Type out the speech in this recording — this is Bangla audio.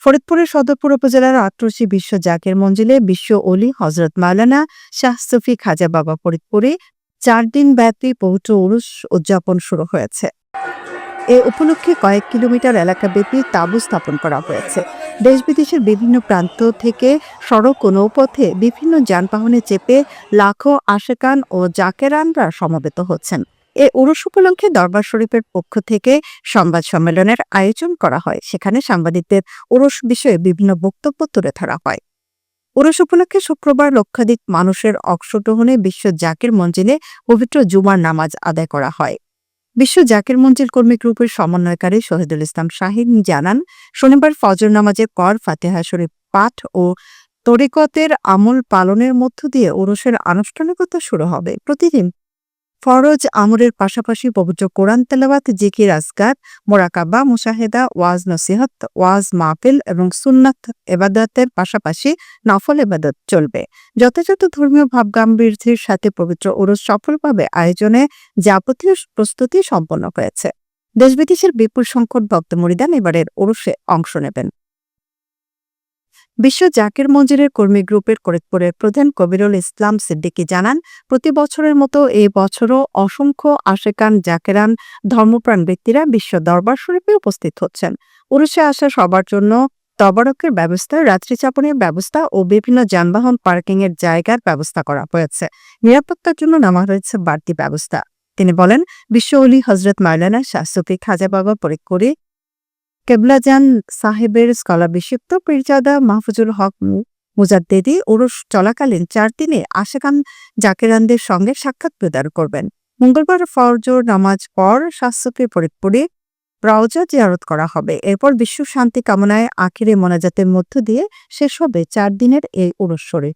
ফরিদপুরের সদরপুর উপজেলার আটরশি বিশ্ব জাকের মঞ্জিলে বিশ্ব অলি হজরত মাওলানা শাহ সুফি খাজা বাবা ফরিদপুরে ৪ দিন ব্যাপী পবিত্র উরুস উদযাপন শুরু হয়েছে। এ উপলক্ষে কয়েক কিলোমিটার এলাকাব্যাপী তাঁবু স্থাপন করা হয়েছে। দেশ বিদেশের বিভিন্ন প্রান্ত থেকে সড়ক ও নৌপথে বিভিন্ন যানবাহনে চেপে লাখো আশেকান ও জাকেরানরা সমবেত হচ্ছেন। এ উরুস উপলক্ষে দরবার শরীফের পক্ষ থেকে সংবাদ সম্মেলনের আয়োজন করা হয়। সেখানে সাংবাদিকদের উরুস বিষয়ে বিভিন্ন বক্তব্য তুলে ধরা হয়। উরুস উপলক্ষে শুক্রবার লক্ষাধিক মানুষের অংশগ্রহণে বিশ্ব জাকির মঞ্জিলে পবিত্র জুমার নামাজ আদায় করা হয়। বিশ্ব জাকির মঞ্জিল কর্মী গ্রুপের সমন্বয়কারী শহীদুল ইসলাম শাহীন জানান, শনিবার ফজর নামাজের পর ফাতিহা শরীফ পাঠ ও তরিকতের আমল পালনের মধ্য দিয়ে উরুসের আনুষ্ঠানিকতা শুরু হবে। প্রতিদিন ফরজ আমরের পাশাপাশি পবিত্র কোরআন তেলাওয়াত, জিকির, আজকার, মোরাকাবা, মুশাহেদা, ওয়াজ নসিহত, ওয়াজ মাহফিল এবং সুন্নাত এবাদতের পাশাপাশি নফল এবাদত চলবে। যথাযথ ধর্মীয় ভাবগাম্ভীর্যের সাথে পবিত্র উরুস সফলভাবে আয়োজনে যাবতীয় প্রস্তুতি সম্পন্ন হয়েছে। দেশ বিদেশের বিপুল সংখ্যক ভক্ত মুরিদান এবারের উরুসে অংশ নেবেন। বিশ্ব জাকির মঞ্জিলের কর্মী গ্রুপের ফরিদপুরের প্রধান কবিরুল ইসলাম সিদ্দিকী জানান, প্রতি বছরের মতো এই বছরও অসংখ্য আশেকান জাকেরান ধর্মপ্রাণ ব্যক্তিরা বিশ্ব দরবার শরীফে উপস্থিত হচ্ছেন। উরুসে আসা সবার জন্য তবারকের ব্যবস্থা, রাত্রি যাপনের ব্যবস্থা ও বিভিন্ন যানবাহন পার্কিং এর জায়গার ব্যবস্থা করা হয়েছে। নিরাপত্তার জন্য নেওয়া হয়েছে বাড়তি ব্যবস্থা। তিনি বলেন, বিশ্ব অলি হজরত মাওলানা শাহ সুফি খাজা বাবা ফরিদপুরে কেবলাজান সাহেবের স্কলারশিপ্ত পীরজাদা মাহফুজুল হক মুজাদ্দেদি উরুস চলাকালীন ৪ দিনে আশেকান জাকেরানদের সঙ্গে সাক্ষাৎ প্রদান করবেন। মঙ্গলবার ফজর নামাজ পর শাহ সুফি ফরিদপুরে রওজা জিয়ারত করা হবে। এরপর বিশ্ব শান্তি কামনায় আখিরে মোনাজাতের মধ্য দিয়ে শেষ হবে ৪ দিনের এই উরুস শরীফ।